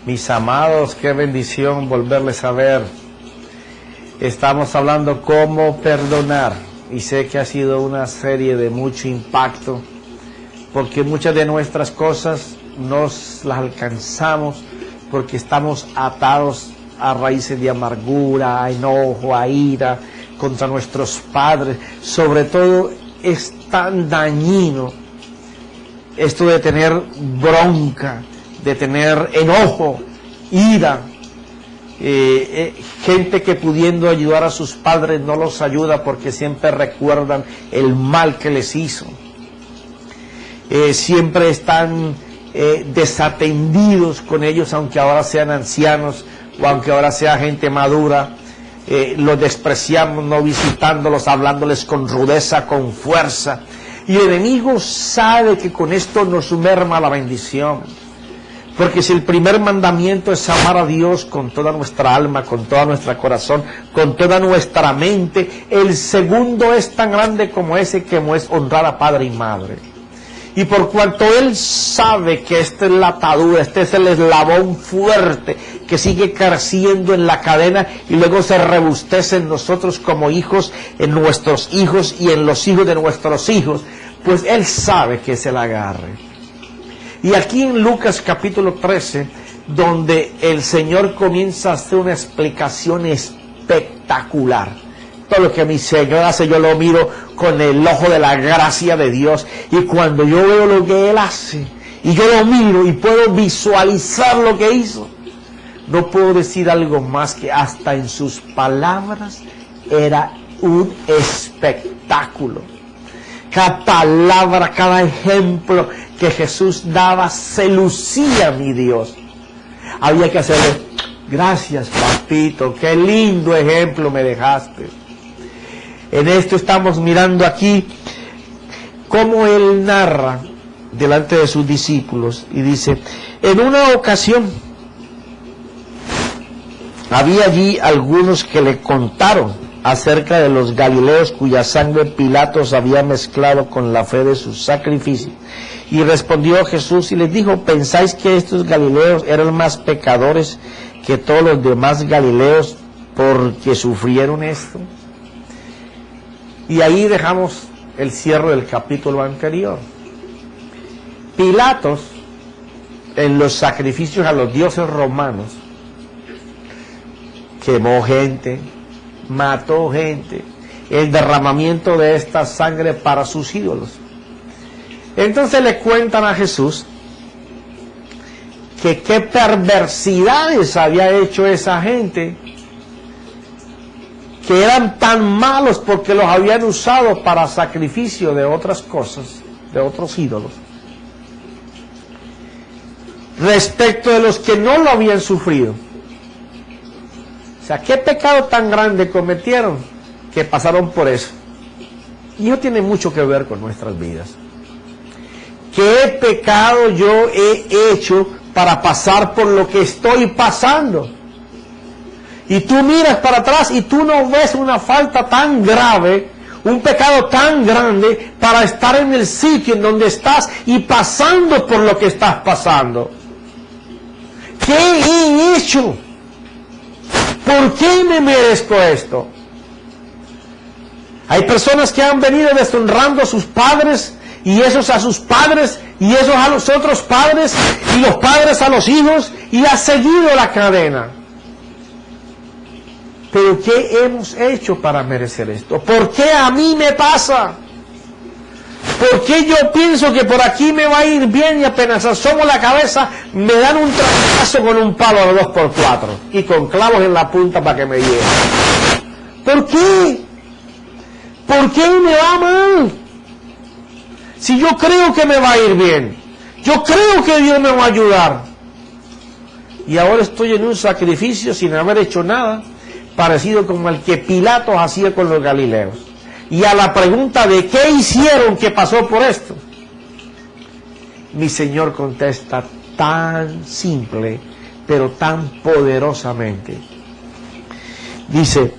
Mis amados, qué bendición volverles a ver. Estamos hablando cómo perdonar y sé que ha sido una serie de mucho impacto porque muchas de nuestras cosas no las alcanzamos porque estamos atados a raíces de amargura, a enojo, a ira contra nuestros padres. Sobre todo es tan dañino esto de tener bronca, de tener enojo, ira. Gente que pudiendo ayudar a sus padres no los ayuda porque siempre recuerdan el mal que les hizo. Siempre están desatendidos con ellos, aunque ahora sean ancianos o aunque ahora sea gente madura. Los despreciamos, no visitándolos, hablándoles con rudeza, con fuerza. Y el enemigo sabe que con esto nos merma la bendición. Porque si el primer mandamiento es amar a Dios con toda nuestra alma, con todo nuestro corazón, con toda nuestra mente, el segundo es tan grande como ese, que es honrar a padre y madre. Y por cuanto Él sabe que esta es la atadura, este es el eslabón fuerte que sigue creciendo en la cadena y luego se rebustece en nosotros como hijos, en nuestros hijos y en los hijos de nuestros hijos, pues Él sabe que es el agarre. Y aquí en Lucas capítulo 13, donde el Señor comienza a hacer una explicación espectacular. Todo lo que mi Señor hace, yo lo miro con el ojo de la gracia de Dios. Y cuando yo veo lo que Él hace, y yo lo miro y puedo visualizar lo que hizo, no puedo decir algo más que hasta en sus palabras era un espectáculo. Cada palabra, cada ejemplo que Jesús daba, se lucía, mi Dios. Había que hacerle, gracias papito, qué lindo ejemplo me dejaste. En esto estamos mirando aquí cómo Él narra delante de sus discípulos y dice, en una ocasión había allí algunos que le contaron acerca de los galileos cuya sangre Pilatos había mezclado con la fe de sus sacrificios. Y respondió Jesús y les dijo, ¿pensáis que estos galileos eran más pecadores que todos los demás galileos porque sufrieron esto? Y ahí dejamos el cierre del capítulo anterior. Pilatos, en los sacrificios a los dioses romanos, quemó gente, mató gente, el derramamiento de esta sangre para sus ídolos. Entonces le cuentan a Jesús que qué perversidades había hecho esa gente, que eran tan malos porque los habían usado para sacrificio de otras cosas, de otros ídolos, respecto de los que no lo habían sufrido. O sea, ¿qué pecado tan grande cometieron que pasaron por eso? Y eso tiene mucho que ver con nuestras vidas. ¿Qué pecado yo he hecho para pasar por lo que estoy pasando? Y tú miras para atrás y tú no ves una falta tan grave, un pecado tan grande para estar en el sitio en donde estás y pasando por lo que estás pasando. ¿Qué he hecho? ¿Por qué me merezco esto? Hay personas que han venido deshonrando a sus padres, y esos a sus padres, y esos a los otros padres, y los padres a los hijos, y ha seguido la cadena. Pero ¿qué hemos hecho para merecer esto? ¿Por qué a mí me pasa? ¿Por qué yo pienso que por aquí me va a ir bien y apenas asomo la cabeza me dan un trancazo con un palo de 2x4 y con clavos en la punta para que me llegue? ¿Por qué? ¿Por qué me va mal? Si yo creo que me va a ir bien, yo creo que Dios me va a ayudar, y ahora estoy en un sacrificio sin haber hecho nada, parecido como el que Pilatos hacía con los galileos. Y a la pregunta de qué hicieron que pasó por esto, mi Señor contesta tan simple, pero tan poderosamente. Dice,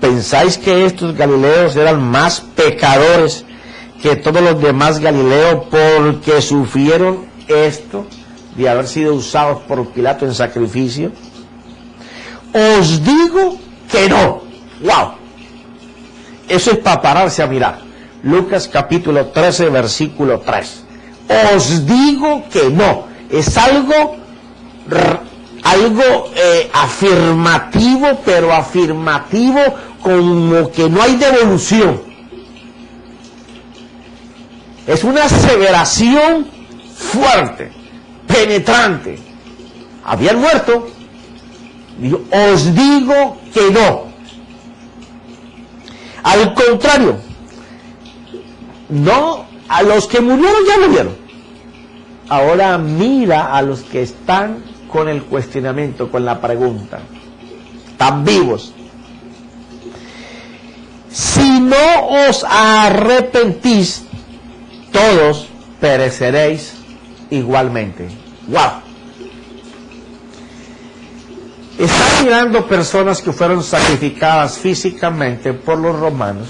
¿pensáis que estos galileos eran más pecadores que todos los demás galileos porque sufrieron esto? de haber sido usados por Pilato en sacrificio? Os digo que no. ¡Wow! Eso es para pararse a mirar. Lucas capítulo 13, versículo 3. Os digo que no. Es algo afirmativo, pero afirmativo como que no hay devolución. Es una aseveración fuerte, penetrante. Habían muerto. Dijo, os digo que no. Al contrario, no, a los que murieron ya murieron. Ahora mira a los que están con el cuestionamiento, con la pregunta. Están vivos. Si no os arrepentís, todos pereceréis igualmente. ¡Wow! Están mirando personas que fueron sacrificadas físicamente por los romanos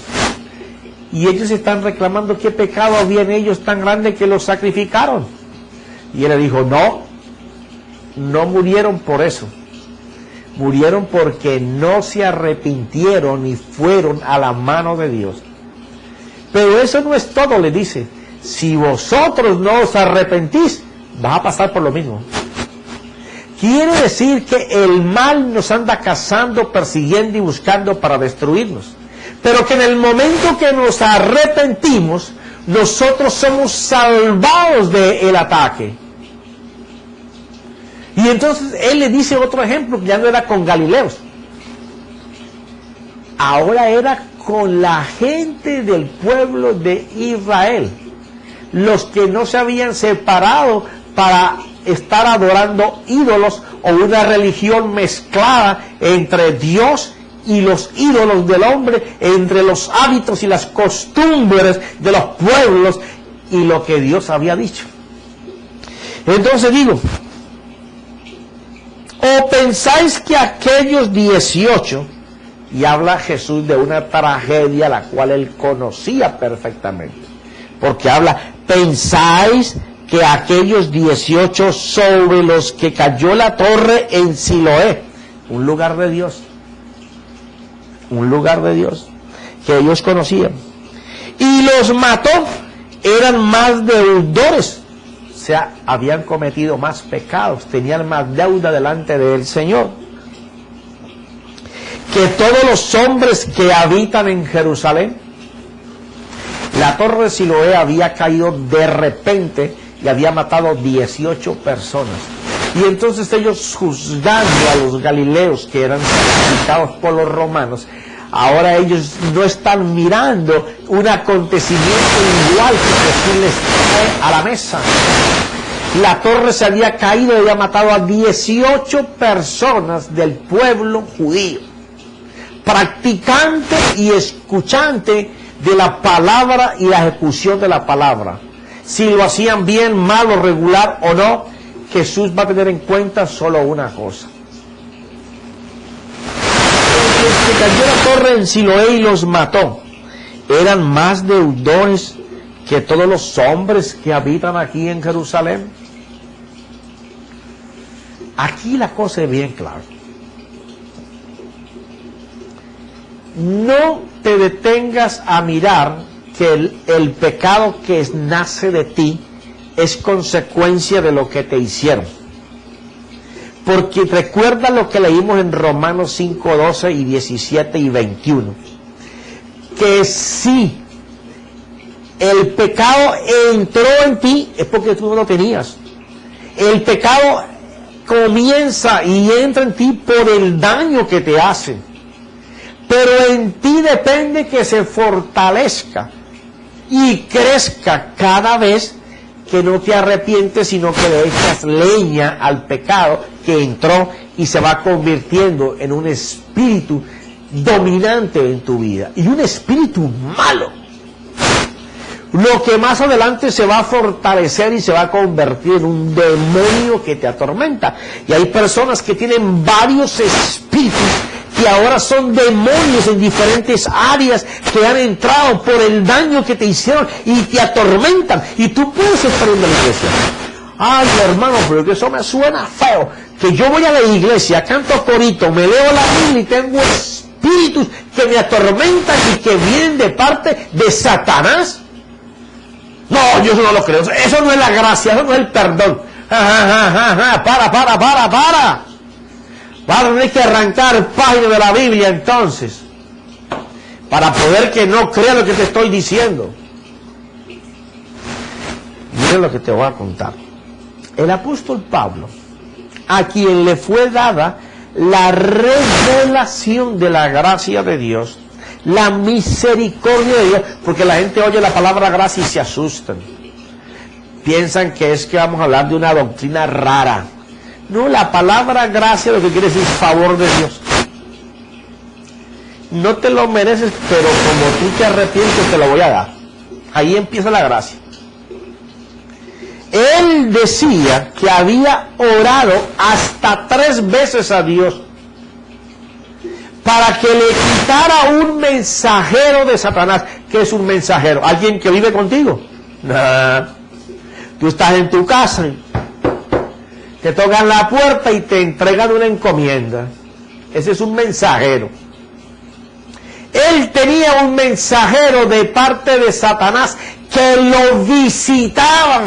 y ellos están reclamando qué pecado había en ellos tan grande que los sacrificaron. Y él le dijo, no murieron por eso. Murieron porque no se arrepintieron y fueron a la mano de Dios. Pero eso no es todo, le dice. Si vosotros no os arrepentís, vas a pasar por lo mismo. Quiere decir que el mal nos anda cazando, persiguiendo y buscando para destruirnos. Pero que en el momento que nos arrepentimos, nosotros somos salvados del ataque. Y entonces él le dice otro ejemplo, que ya no era con Galileos. Ahora era con la gente del pueblo de Israel. Los que no se habían separado para estar adorando ídolos o una religión mezclada entre Dios y los ídolos del hombre, entre los hábitos y las costumbres de los pueblos y lo que Dios había dicho. Entonces digo, ¿o pensáis que aquellos 18, y habla Jesús de una tragedia la cual él conocía perfectamente, porque habla, pensáis que aquellos 18 sobre los que cayó la torre en Siloé, un lugar de Dios, que ellos conocían, y los mató, eran más deudores, o sea, habían cometido más pecados, tenían más deuda delante del Señor, que todos los hombres que habitan en Jerusalén. La torre de Siloé había caído de repente y había matado 18 personas. Y entonces ellos, juzgando a los galileos que eran sacrificados por los romanos, ahora ellos no están mirando un acontecimiento igual que Jesús les trae a la mesa. La torre se había caído y había matado a 18 personas del pueblo judío, practicante y escuchante de la palabra y la ejecución de la palabra. Si lo hacían bien, mal o regular o no, Jesús va a tener en cuenta solo una cosa. Los que cayó la torre en Siloé y los mató, eran más deudores que todos los hombres que habitan aquí en Jerusalén. Aquí la cosa es bien clara. No te detengas a mirar que el pecado que nace de ti es consecuencia de lo que te hicieron. Porque recuerda lo que leímos en Romanos 5, 12 y 17 y 21. Que si el pecado entró en ti es porque tú no lo tenías. El pecado comienza y entra en ti por el daño que te hace. Pero en ti depende que se fortalezca y crezca cada vez que no te arrepientes, sino que le echas leña al pecado que entró y se va convirtiendo en un espíritu dominante en tu vida. Y un espíritu malo. Lo que más adelante se va a fortalecer y se va a convertir en un demonio que te atormenta. Y hay personas que tienen varios espíritus que ahora son demonios en diferentes áreas que han entrado por el daño que te hicieron y te atormentan. Y tú puedes estar en la iglesia. Ay, hermano, pero que eso me suena feo. Que yo voy a la iglesia, canto corito, me leo la Biblia y tengo espíritus que me atormentan y que vienen de parte de Satanás. No, yo eso no lo creo. Eso no es la gracia, eso no es el perdón. Para. Vas a tener que arrancar páginas de la Biblia entonces, para poder que no crea lo que te estoy diciendo. Mira lo que te voy a contar. El apóstol Pablo, a quien le fue dada la revelación de la gracia de Dios, la misericordia de Dios, porque la gente oye la palabra gracia y se asustan. Piensan que es que vamos a hablar de una doctrina rara. No, la palabra gracia lo que quiere decir favor de Dios. No te lo mereces, pero como tú te arrepientes te lo voy a dar. Ahí empieza la gracia. Él decía que había orado hasta 3 veces a Dios para que le quitara un mensajero de Satanás. ¿Qué es un mensajero? ¿Alguien que vive contigo? Nah. Tú estás en tu casa, te tocan la puerta y te entregan una encomienda. Ese es un mensajero. Él tenía un mensajero de parte de Satanás que lo visitaba.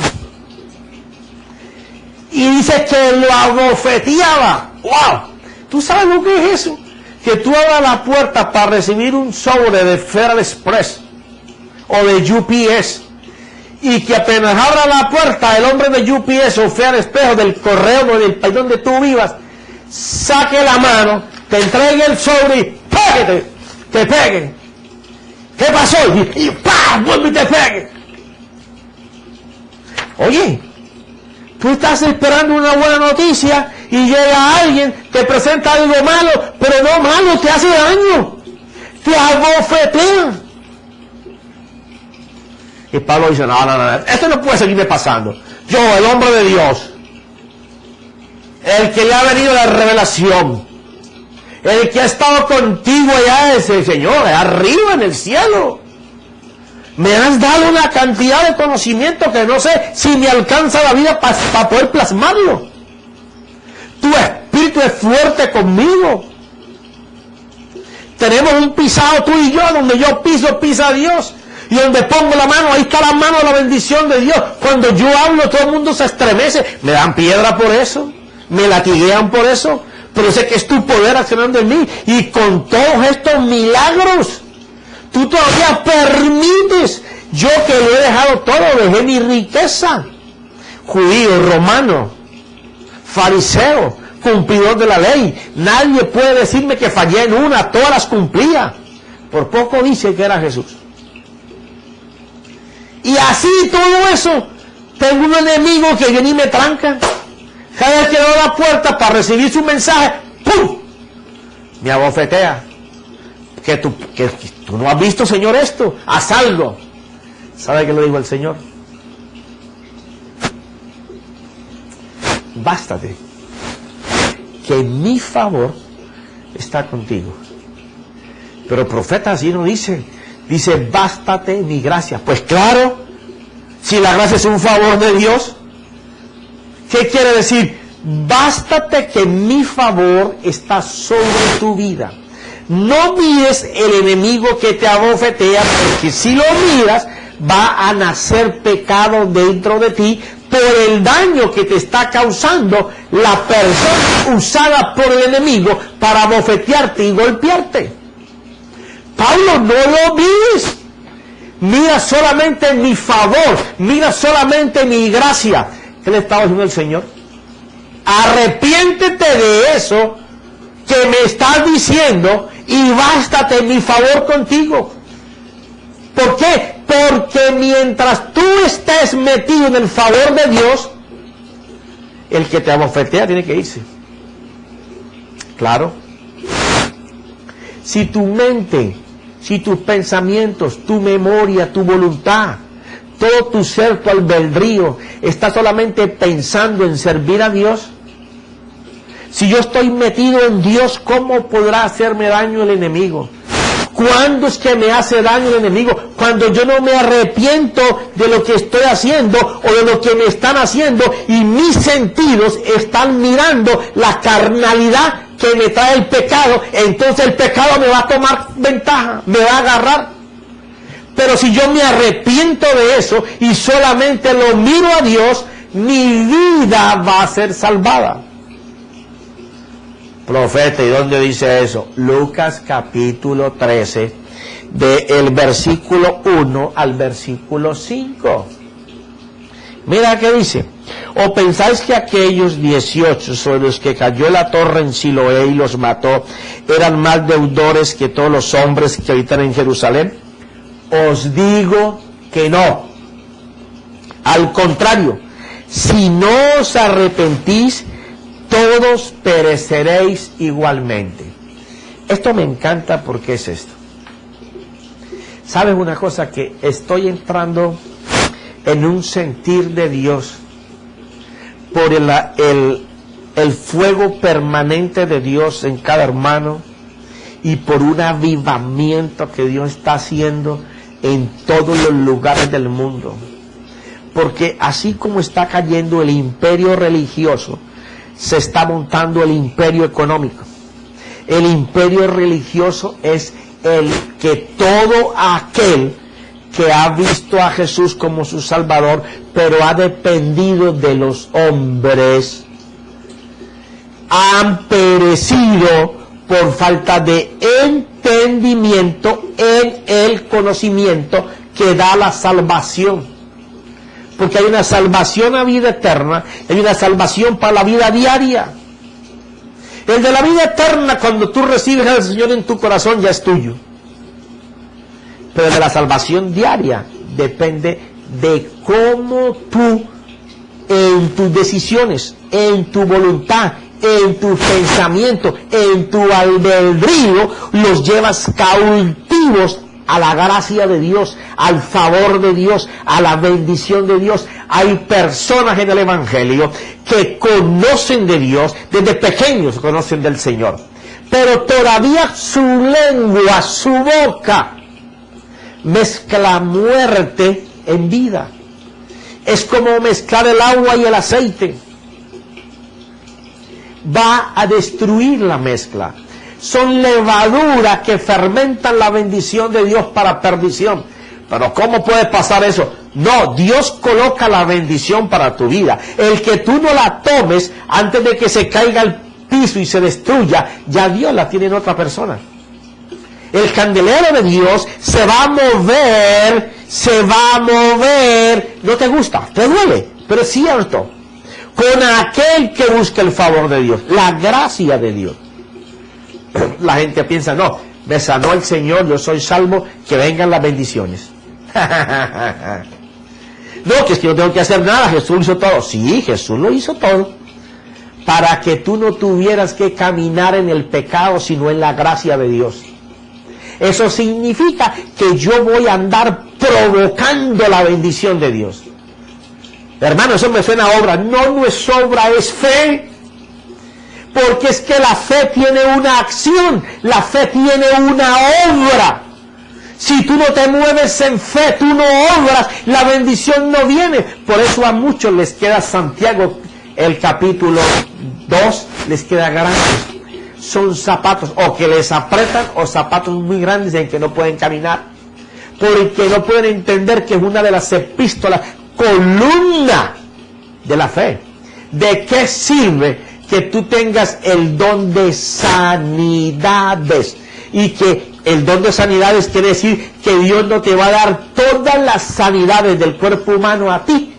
Y dice que lo abofeteaba. ¡Wow! ¿Tú sabes lo que es eso? Que tú abras la puerta para recibir un sobre de Federal Express o de UPS, y que apenas abra la puerta el hombre de UPS o Federal Express o del correo o del país donde tú vivas, saque la mano, te entregue el sobre y ¡péguete! Te pegue. ¿Qué pasó? Y ¡pam! Vuelve y te pegue. Oye, tú estás esperando una buena noticia y llega alguien, te presenta algo malo, pero no malo, te hace daño, te abofetea. Y Pablo dice, no, esto no puede seguirme pasando. Yo, el hombre de Dios, el que le ha venido la revelación, el que ha estado contigo allá, ese Señor, arriba en el cielo, me has dado una cantidad de conocimiento que no sé si me alcanza la vida para poder plasmarlo. Tu espíritu es fuerte conmigo. Tenemos un pisado tú y yo, donde yo piso, pisa Dios. Y donde pongo la mano, ahí está la mano de la bendición de Dios. Cuando yo hablo, todo el mundo se estremece. Me dan piedra por eso, me latiguean por eso, pero sé que es tu poder accionando en mí. Y con todos estos milagros, tú todavía permites. Yo que lo he dejado todo, dejé mi riqueza. Judío, romano, fariseo, cumplidor de la ley. Nadie puede decirme que fallé en una, todas las cumplía. Por poco dice que era Jesús. Y así todo eso, tengo un enemigo que viene y me tranca. Cada vez que abro la puerta para recibir su mensaje, ¡pum!, me abofetea. Que tú no has visto, Señor, esto, haz algo. ¿Sabe qué le dijo el Señor? Bástate, que mi favor está contigo. Pero profeta así no dice. Dice, bástate mi gracia. Pues claro, si la gracia es un favor de Dios, ¿qué quiere decir? Bástate que mi favor está sobre tu vida. No mires el enemigo que te abofetea, porque si lo miras, va a nacer pecado dentro de ti por el daño que te está causando la persona usada por el enemigo para abofetearte y golpearte. Pablo, no lo mires. Mira solamente mi favor, mira solamente mi gracia. ¿Qué le estaba diciendo el Señor? Arrepiéntete de eso que me estás diciendo y bástate mi favor contigo. ¿Por qué? Porque mientras tú estés metido en el favor de Dios, el que te abofetea tiene que irse. Claro. Si tu mente, si tus pensamientos, tu memoria, tu voluntad, todo tu ser, tu albedrío, está solamente pensando en servir a Dios, si yo estoy metido en Dios, ¿cómo podrá hacerme daño el enemigo? ¿Cuándo es que me hace daño el enemigo? Cuando yo no me arrepiento de lo que estoy haciendo o de lo que me están haciendo y mis sentidos están mirando la carnalidad que me trae el pecado, entonces el pecado me va a tomar ventaja, me va a agarrar. Pero si yo me arrepiento de eso y solamente lo miro a Dios, mi vida va a ser salvada. Profeta, ¿y dónde dice eso? Lucas capítulo 13, del versículo 1 al versículo 5. Mira qué dice. ¿O pensáis que aquellos 18 sobre los que cayó la torre en Siloé y los mató eran más deudores que todos los hombres que habitan en Jerusalén? Os digo que no. Al contrario, si no os arrepentís, todos pereceréis igualmente. Esto me encanta porque es esto. ¿Sabes una cosa? Que estoy entrando en un sentir de Dios por el fuego permanente de Dios en cada hermano y por un avivamiento que Dios está haciendo en todos los lugares del mundo. Porque así como está cayendo el imperio religioso, se está montando el imperio económico. El imperio religioso es el que todo aquel que ha visto a Jesús como su Salvador, pero ha dependido de los hombres, han perecido por falta de entendimiento en el conocimiento que da la salvación. Porque hay una salvación a vida eterna, hay una salvación para la vida diaria. El de la vida eterna, cuando tú recibes al Señor en tu corazón, ya es tuyo. Pero el de la salvación diaria depende de cómo tú, en tus decisiones, en tu voluntad, en tu pensamiento, en tu albedrío, los llevas cautivos a la gracia de Dios, al favor de Dios, a la bendición de Dios. Hay personas en el Evangelio que conocen de Dios, desde pequeños conocen del Señor, pero todavía su lengua, su boca, mezcla muerte en vida. Es como mezclar el agua y el aceite. Va a destruir la mezcla. Son levaduras que fermentan la bendición de Dios para perdición. Pero ¿cómo puede pasar eso? No, Dios coloca la bendición para tu vida. El que tú no la tomes antes de que se caiga al piso y se destruya, ya Dios la tiene en otra persona. El candelero de Dios se va a mover, no te gusta, te duele, pero es cierto, con aquel que busca el favor de Dios, la gracia de Dios. La gente piensa, no, me sanó el Señor, yo soy salvo, que vengan las bendiciones. No, que es que no tengo que hacer nada, Jesús hizo todo. Sí, Jesús lo hizo todo, para que tú no tuvieras que caminar en el pecado, sino en la gracia de Dios. Eso significa que yo voy a andar provocando la bendición de Dios. Hermano, eso me suena a obra. No, no es obra, es fe. Porque es que la fe tiene una acción, la fe tiene una obra. Si tú no te mueves en fe, tú no obras, la bendición no viene. Por eso a muchos les queda Santiago, el capítulo 2, les queda grande. Son zapatos o que les apretan o zapatos muy grandes en que no pueden caminar, porque no pueden entender que es una de las epístolas, columna de la fe. ¿De qué sirve que tú tengas el don de sanidades? Y que el don de sanidades quiere decir que Dios no te va a dar todas las sanidades del cuerpo humano a ti.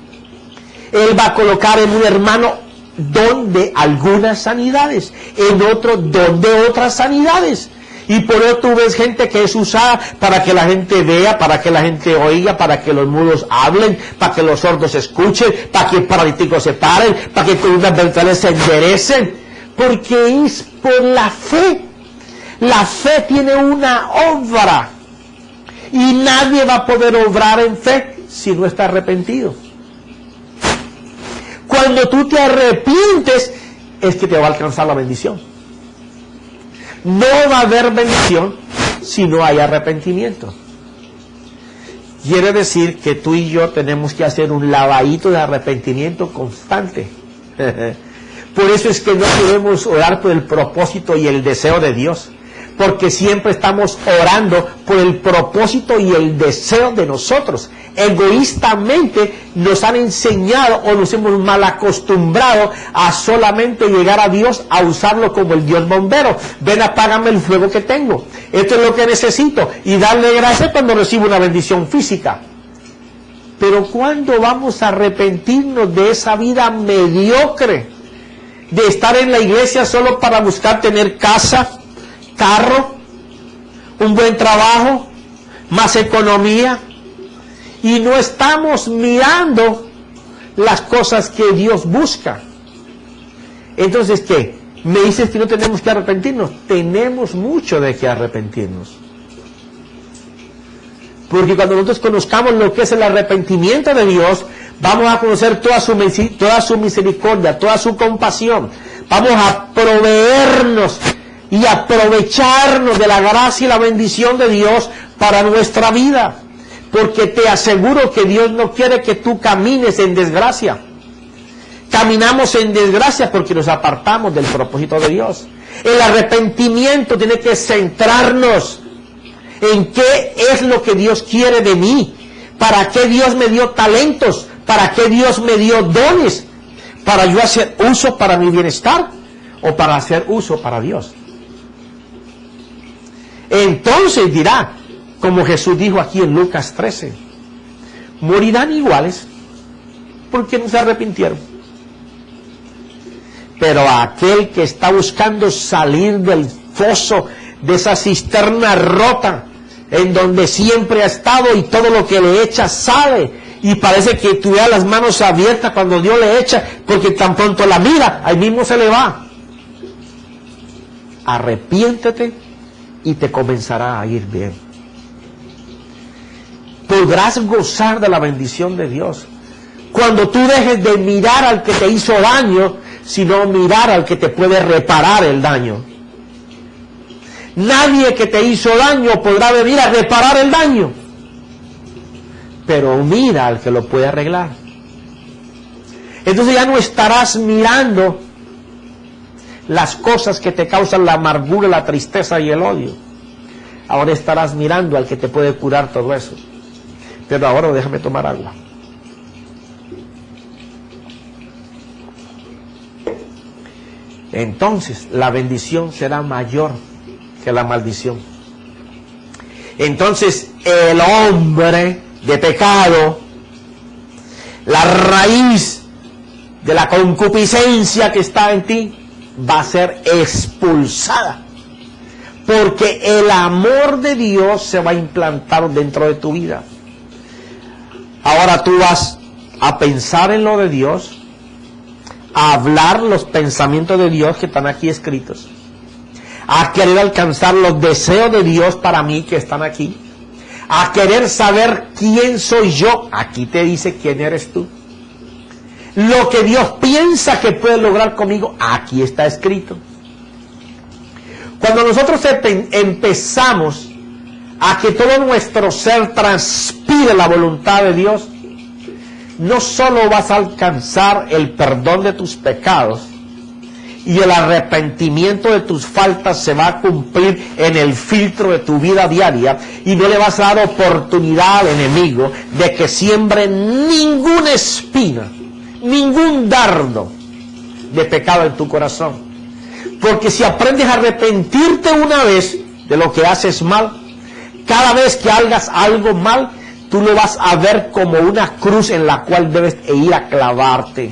Él va a colocar en un hermano don de algunas sanidades, en otro don de otras sanidades. Y por eso tú ves gente que es usada para que la gente vea, para que la gente oiga, para que los mudos hablen, para que los sordos escuchen, para que paralíticos se paren, para que columnas vertebrales se enderecen, porque es por la fe. La fe tiene una obra y nadie va a poder obrar en fe si no está arrepentido. Cuando tú te arrepientes, es que te va a alcanzar la bendición. No va a haber bendición si no hay arrepentimiento. Quiere decir que tú y yo tenemos que hacer un lavadito de arrepentimiento constante. Por eso es que no podemos orar por el propósito y el deseo de Dios, porque siempre estamos orando por el propósito y el deseo de nosotros. Egoístamente nos han enseñado o nos hemos mal acostumbrado a solamente llegar a Dios, a usarlo como el Dios bombero. Ven, apágame el fuego que tengo. Esto es lo que necesito. Y darle gracias cuando recibo una bendición física. Pero ¿cuándo vamos a arrepentirnos de esa vida mediocre? De estar en la iglesia solo para buscar tener casa, carro, un buen trabajo, más economía, y no estamos mirando las cosas que Dios busca. Entonces, ¿qué? Me dices que no tenemos que arrepentirnos. Tenemos mucho de que arrepentirnos. Porque cuando nosotros conozcamos lo que es el arrepentimiento de Dios, vamos a conocer toda su misericordia, toda su compasión. Vamos a proveernos y aprovecharnos de la gracia y la bendición de Dios para nuestra vida. Porque te aseguro que Dios no quiere que tú camines en desgracia. Caminamos en desgracia porque nos apartamos del propósito de Dios. El arrepentimiento tiene que centrarnos en qué es lo que Dios quiere de mí, para qué Dios me dio talentos, para qué Dios me dio dones, para yo hacer uso para mi bienestar o para hacer uso para Dios. Entonces dirá, como Jesús dijo aquí en Lucas 13, morirán iguales porque no se arrepintieron. Pero aquel que está buscando salir del foso, de esa cisterna rota, en donde siempre ha estado y todo lo que le echa sale, y parece que tuviera las manos abiertas cuando Dios le echa, porque tan pronto la mira, ahí mismo se le va. Arrepiéntete y te comenzará a ir bien. Podrás gozar de la bendición de Dios cuando tú dejes de mirar al que te hizo daño, sino mirar al que te puede reparar el daño. Nadie que te hizo daño podrá venir a reparar el daño, pero mira al que lo puede arreglar. Entonces ya no estarás mirando las cosas que te causan la amargura, la tristeza y el odio. Ahora estarás mirando al que te puede curar todo eso. Pero ahora déjame tomar agua. Entonces la bendición será mayor que la maldición. Entonces el hombre de pecado, la raíz de la concupiscencia que está en ti, va a ser expulsada, porque el amor de Dios se va a implantar dentro de tu vida. Ahora tú vas a pensar en lo de Dios, a hablar los pensamientos de Dios que están aquí escritos, a querer alcanzar los deseos de Dios para mí que están aquí, a querer saber quién soy yo. Aquí te dice quién eres tú. Lo que Dios piensa que puede lograr conmigo, aquí está escrito. Cuando nosotros empezamos a que todo nuestro ser transpire la voluntad de Dios, no solo vas a alcanzar el perdón de tus pecados y el arrepentimiento de tus faltas se va a cumplir en el filtro de tu vida diaria, y no le vas a dar oportunidad al enemigo de que siembre ninguna espina, ningún dardo de pecado en tu corazón. Porque si aprendes a arrepentirte una vez de lo que haces mal, cada vez que hagas algo mal, tú lo vas a ver como una cruz en la cual debes ir a clavarte.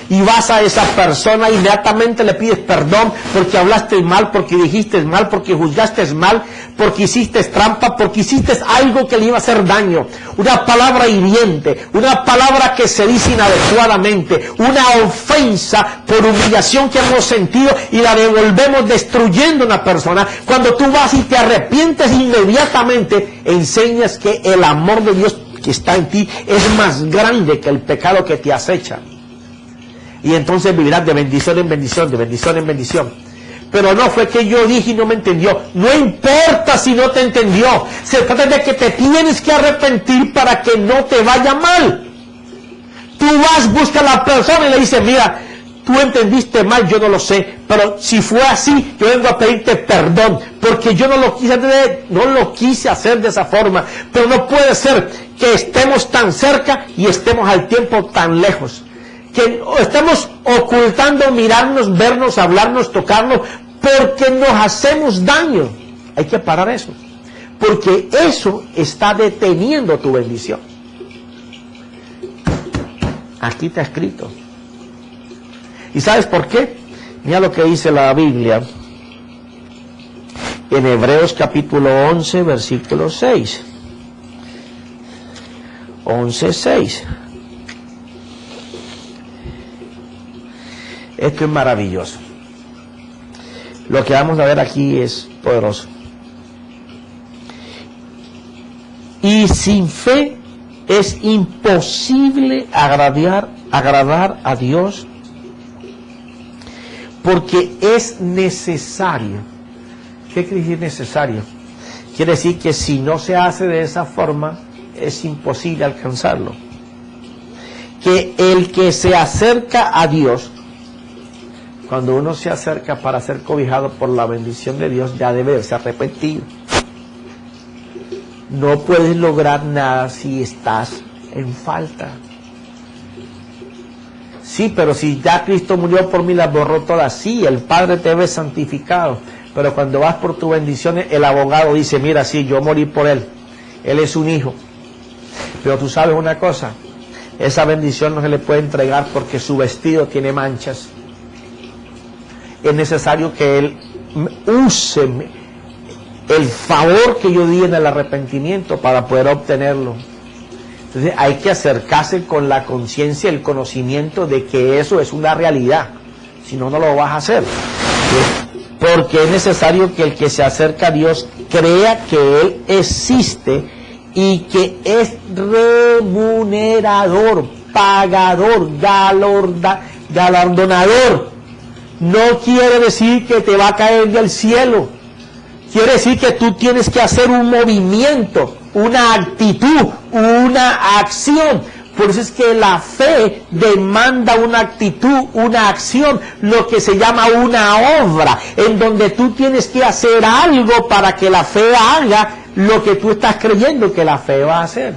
Y vas a esa persona e inmediatamente le pides perdón porque hablaste mal, porque dijiste mal, porque juzgaste mal, porque hiciste trampa, porque hiciste algo que le iba a hacer daño. Una palabra hiriente, una palabra que se dice inadecuadamente, una ofensa por humillación que hemos sentido y la devolvemos destruyendo a una persona. Cuando tú vas y te arrepientes inmediatamente, enseñas que el amor de Dios que está en ti es más grande que el pecado que te acecha. Y entonces vivirás de bendición en bendición, de bendición en bendición. pero no fue que yo dije y no me entendió. No importa si no te entendió. Se trata de que te tienes que arrepentir para que no te vaya mal. Tú vas, buscas a la persona y le dices, mira, tú entendiste mal, yo no lo sé, pero si fue así, yo vengo a pedirte perdón, porque yo no lo quise hacer de esa forma, pero no puede ser que estemos tan cerca y estemos al tiempo tan lejos, que estamos ocultando mirarnos, vernos, hablarnos, tocarnos, porque nos hacemos daño. Hay que parar eso, porque eso está deteniendo tu bendición. Aquí está escrito. ¿Y sabes por qué? Mira lo que dice la Biblia en Hebreos capítulo 11, versículo 6. 11:6. Esto es maravilloso. Lo que vamos a ver aquí es poderoso. Y sin fe es imposible agradar a Dios, porque es necesario. ¿Qué quiere decir necesario? Quiere decir que si no se hace de esa forma, es imposible alcanzarlo. Que el que se acerca a Dios, cuando uno se acerca para ser cobijado por la bendición de Dios, ya debe ser arrepentido. No puedes lograr nada si estás en falta. Sí, pero si ya Cristo murió por mí, las borró todas. Sí, el Padre te ve santificado. Pero cuando vas por tus bendiciones, el abogado dice, mira, sí, yo morí por él. Él es un hijo. Pero tú sabes una cosa, esa bendición no se le puede entregar porque su vestido tiene manchas. Es necesario que él use el favor que yo di en el arrepentimiento para poder obtenerlo. Entonces hay que acercarse con la conciencia, el conocimiento de que eso es una realidad. Si no, no lo vas a hacer. Porque es necesario que el que se acerca a Dios crea que Él existe y que es remunerador, pagador, galardonador. No quiere decir que te va a caer del cielo. Quiere decir que tú tienes que hacer un movimiento, una actitud, una acción. Por eso es que la fe demanda una actitud, una acción, lo que se llama una obra, en donde tú tienes que hacer algo para que la fe haga lo que tú estás creyendo que la fe va a hacer.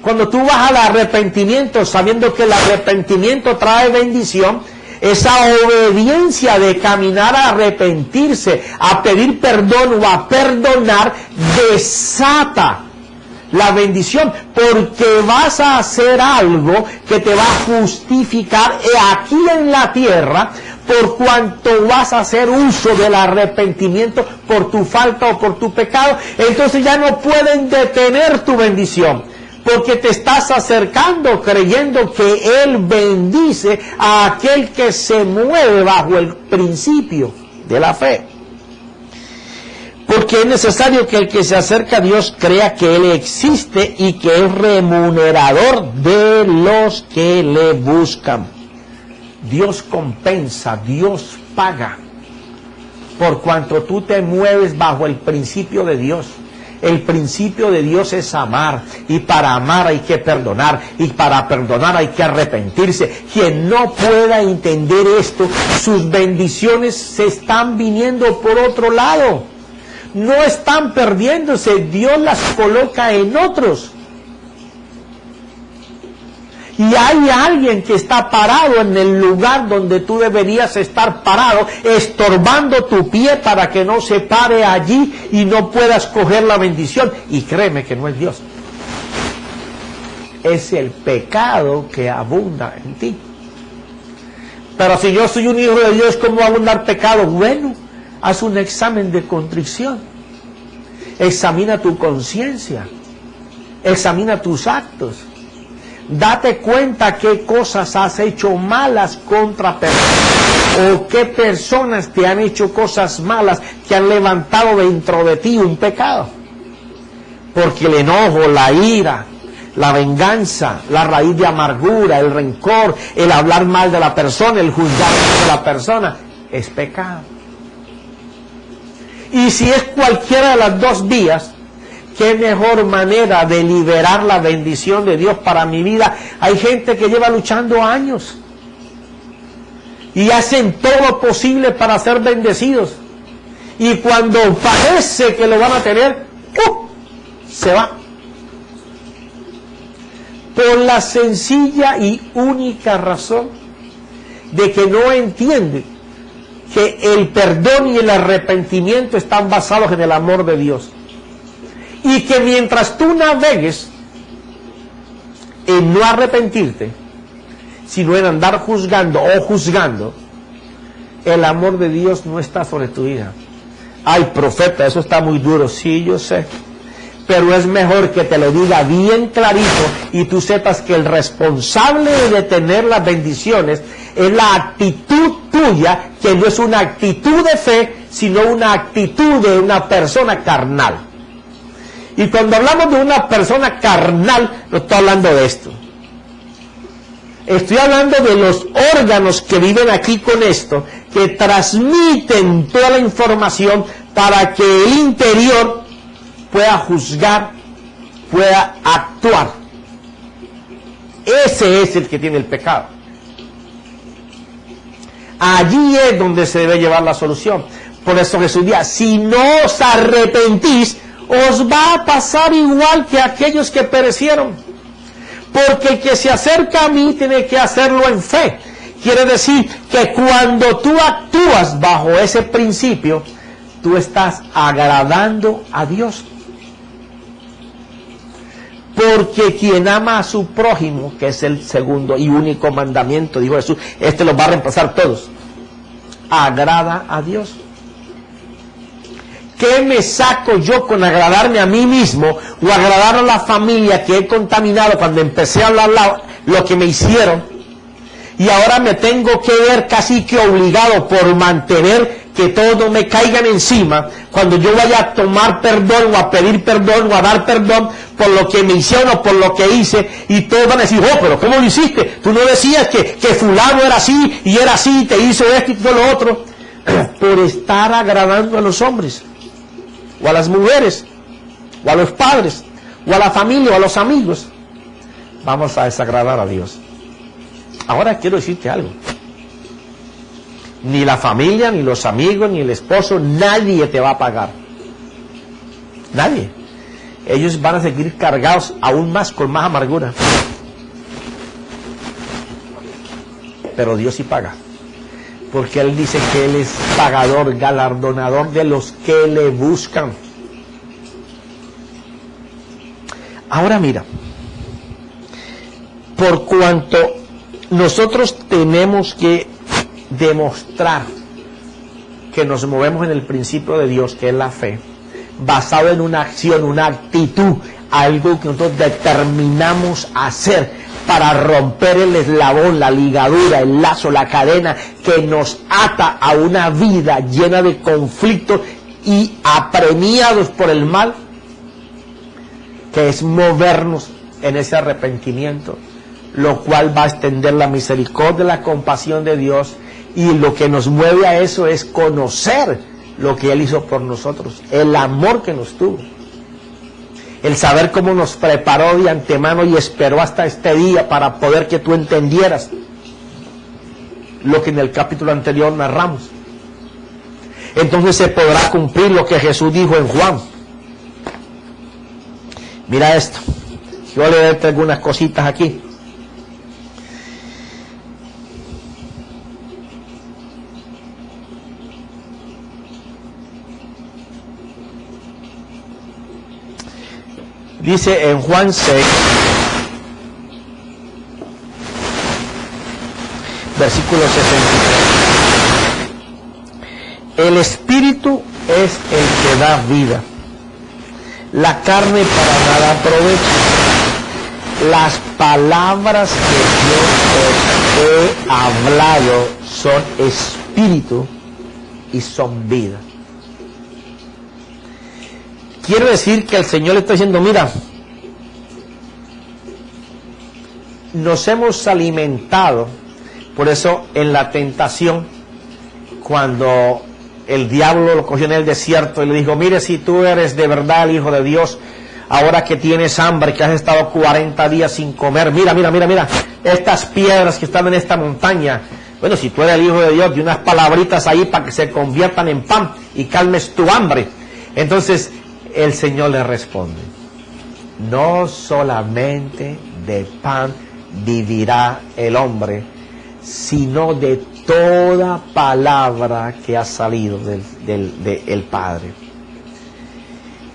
Cuando tú vas al arrepentimiento, sabiendo que el arrepentimiento trae bendición, esa obediencia de caminar a arrepentirse, a pedir perdón o a perdonar, desata la bendición, porque vas a hacer algo que te va a justificar aquí en la tierra, por cuanto vas a hacer uso del arrepentimiento por tu falta o por tu pecado. Entonces ya no pueden detener tu bendición, porque te estás acercando creyendo que Él bendice a aquel que se mueve bajo el principio de la fe. Porque es necesario que el que se acerca a Dios crea que Él existe y que es remunerador de los que le buscan. Dios compensa, Dios paga, por cuanto tú te mueves bajo el principio de Dios. El principio de Dios es amar, y para amar hay que perdonar, y para perdonar hay que arrepentirse. Quien no pueda entender esto, sus bendiciones se están viniendo por otro lado. No están perdiéndose, Dios las coloca en otros. Y hay alguien que está parado en el lugar donde tú deberías estar parado, estorbando tu pie para que no se pare allí y no puedas coger la bendición. Y créeme que no es Dios. Es el pecado que abunda en ti. Pero si yo soy un hijo de Dios, ¿cómo va a abundar pecado? Bueno, haz un examen de contrición. Examina tu conciencia. Examina tus actos. Date cuenta qué cosas has hecho malas contra personas, o qué personas te han hecho cosas malas que han levantado dentro de ti un pecado. Porque el enojo, la ira, la venganza, la raíz de amargura, el rencor, el hablar mal de la persona, el juzgar de la persona, es pecado. Y si es cualquiera de las dos vías, qué mejor manera de liberar la bendición de Dios para mi vida. Hay gente que lleva luchando años y hacen todo lo posible para ser bendecidos. Y cuando parece que lo van a tener, se va. Por la sencilla y única razón de que no entiende que el perdón y el arrepentimiento están basados en el amor de Dios. Y que mientras tú navegues en no arrepentirte, sino en andar juzgando o juzgando, el amor de Dios no está sobre tu vida. Ay, profeta, eso está muy duro. Sí, yo sé. Pero es mejor que te lo diga bien clarito y tú sepas que el responsable de tener las bendiciones es la actitud tuya, que no es una actitud de fe, sino una actitud de una persona carnal. Y cuando hablamos de una persona carnal, no estoy hablando de esto. Estoy hablando de los órganos que viven aquí con esto, que transmiten toda la información para que el interior pueda juzgar, pueda actuar. Ese es el que tiene el pecado. Allí es donde se debe llevar la solución. Por eso Jesús dice, si no os arrepentís, os va a pasar igual que aquellos que perecieron. Porque el que se acerca a mí tiene que hacerlo en fe. Quiere decir que cuando tú actúas bajo ese principio, tú estás agradando a Dios. Porque quien ama a su prójimo, que es el segundo y único mandamiento, dijo Jesús, este los va a reemplazar todos, agrada a Dios. ¿Qué me saco yo con agradarme a mí mismo o agradar a la familia que he contaminado cuando empecé a hablar lo que me hicieron? Y ahora me tengo que ver casi que obligado por mantener que todos no me caigan encima cuando yo vaya a tomar perdón o a pedir perdón o a dar perdón por lo que me hicieron o por lo que hice, y todos van a decir, oh, pero ¿cómo lo hiciste? Tú no decías que fulano era así y era así, te hizo esto y todo lo otro. Por estar agradando a los hombres o a las mujeres o a los padres o a la familia o a los amigos, vamos a desagradar a Dios. Ahora quiero decirte algo. Ni la familia, ni los amigos, ni el esposo, nadie te va a pagar. Nadie. Ellos van a seguir cargados aún más, con más amargura. Pero Dios sí paga. Porque Él dice que Él es pagador, galardonador de los que le buscan. Ahora mira, por cuanto nosotros tenemos que demostrar que nos movemos en el principio de Dios, que es la fe, basado en una acción, una actitud, algo que nosotros determinamos hacer para romper el eslabón, la ligadura, el lazo, la cadena que nos ata a una vida llena de conflictos y apremiados por el mal, que es movernos en ese arrepentimiento, lo cual va a extender la misericordia, la compasión de Dios, y lo que nos mueve a eso es conocer lo que Él hizo por nosotros, el amor que nos tuvo, el saber cómo nos preparó de antemano y esperó hasta este día para poder que tú entendieras lo que en el capítulo anterior narramos. Entonces se podrá cumplir lo que Jesús dijo en Juan. Mira esto, yo le doy algunas cositas aquí. Dice en Juan 6, versículo 63. El Espíritu es el que da vida. La carne para nada aprovecha. Las palabras que yo os he hablado son espíritu y son vida. Quiero decir que el Señor le está diciendo, mira, nos hemos alimentado, por eso en la tentación, cuando el diablo lo cogió en el desierto y le dijo, mire, si tú eres de verdad el Hijo de Dios, ahora que tienes hambre, que has estado 40 días sin comer, mira, estas piedras que están en esta montaña, bueno, si tú eres el Hijo de Dios, di unas palabritas ahí para que se conviertan en pan y calmes tu hambre. Entonces el Señor le responde, no solamente de pan vivirá el hombre, sino de toda palabra que ha salido del Padre.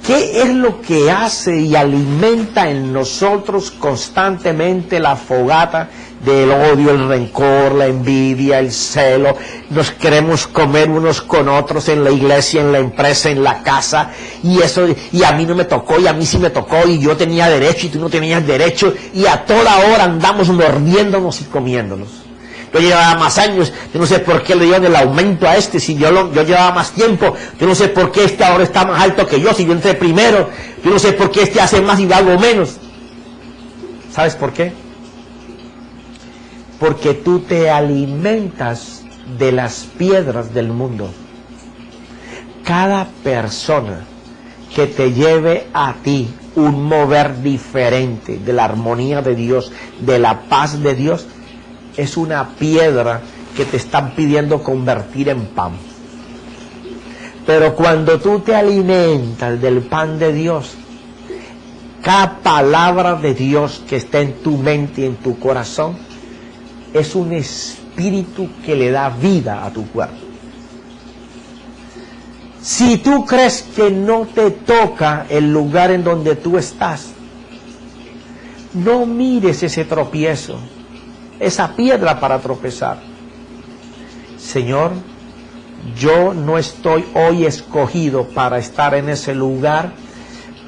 ¿Qué es lo que hace y alimenta en nosotros constantemente la fogata del odio, el rencor, la envidia, el celo? Nos queremos comer unos con otros en la iglesia, en la empresa, en la casa, y eso, y a mí no me tocó, y a mí sí me tocó, y yo tenía derecho y tú no tenías derecho, y a toda hora andamos mordiéndonos y comiéndonos. Yo llevaba más años, yo no sé por qué le dieron el aumento a este, si yo llevaba más tiempo, yo no sé por qué este ahora está más alto que yo, si yo entré primero, yo no sé por qué este hace más y yo hago menos. ¿Sabes por qué? Porque tú te alimentas de las piedras del mundo. Cada persona que te lleve a ti un mover diferente de la armonía de Dios, de la paz de Dios, es una piedra que te están pidiendo convertir en pan. Pero cuando tú te alimentas del pan de Dios, cada palabra de Dios que está en tu mente y en tu corazón es un espíritu que le da vida a tu cuerpo. Si tú crees que no te toca el lugar en donde tú estás, no mires ese tropiezo, esa piedra para tropezar. Señor, yo no estoy hoy escogido para estar en ese lugar,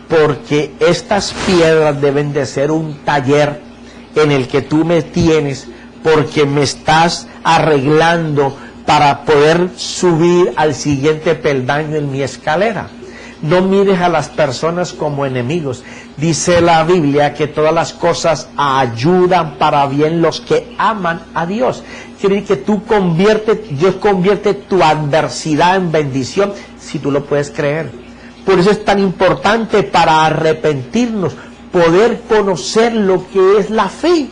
porque estas piedras deben de ser un taller en el que tú me tienes, porque me estás arreglando para poder subir al siguiente peldaño en mi escalera. No mires a las personas como enemigos. Dice la Biblia que todas las cosas ayudan para bien los que aman a Dios. Quiere decir que Dios convierte tu adversidad en bendición, si tú lo puedes creer. Por eso es tan importante para arrepentirnos, poder conocer lo que es la fe,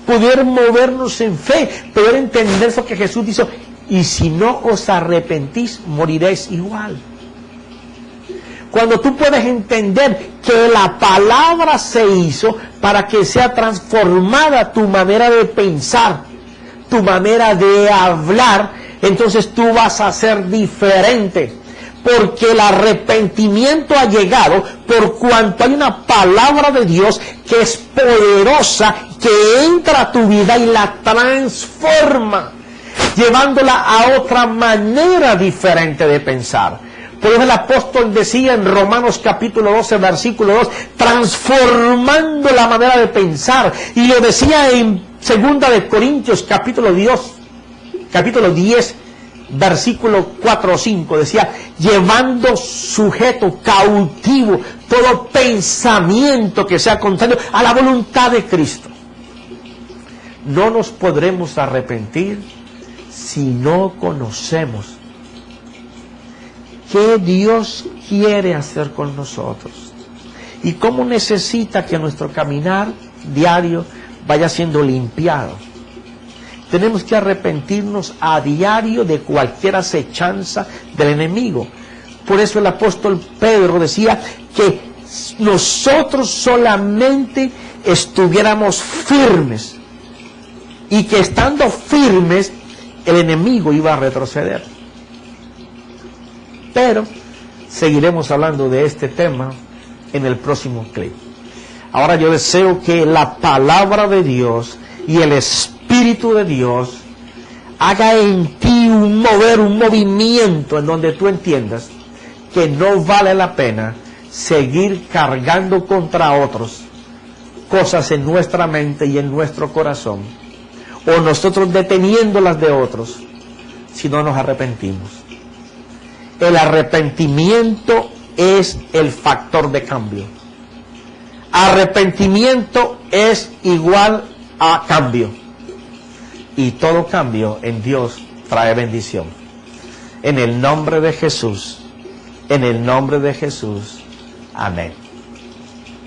poder movernos en fe, poder entender eso que Jesús dijo, y si no os arrepentís, moriréis igual. Cuando tú puedes entender que la palabra se hizo para que sea transformada tu manera de pensar, tu manera de hablar, entonces tú vas a ser diferente. Porque el arrepentimiento ha llegado por cuanto hay una palabra de Dios que es poderosa, que entra a tu vida y la transforma, llevándola a otra manera diferente de pensar. Por eso el apóstol decía en Romanos capítulo 12, versículo 2, transformando la manera de pensar. Y lo decía en 2 de Corintios capítulo 10, versículo 4 o 5, decía, llevando sujeto, cautivo, todo pensamiento que sea contrario a la voluntad de Cristo. No nos podremos arrepentir si no conocemos qué Dios quiere hacer con nosotros y cómo necesita que nuestro caminar diario vaya siendo limpiado. Tenemos que arrepentirnos a diario de cualquier acechanza del enemigo. Por eso el apóstol Pedro decía que nosotros solamente estuviéramos firmes y que estando firmes el enemigo iba a retroceder. Pero seguiremos hablando de este tema en el próximo clip. Ahora yo deseo que la palabra de Dios y el Espíritu de Dios haga en ti un mover, un movimiento en donde tú entiendas que no vale la pena seguir cargando contra otros cosas en nuestra mente y en nuestro corazón, o nosotros deteniendo las de otros, si no nos arrepentimos. El arrepentimiento es el factor de cambio. Arrepentimiento es igual a cambio. Y todo cambio en Dios trae bendición. en el nombre de Jesús, en el nombre de Jesús. Amén.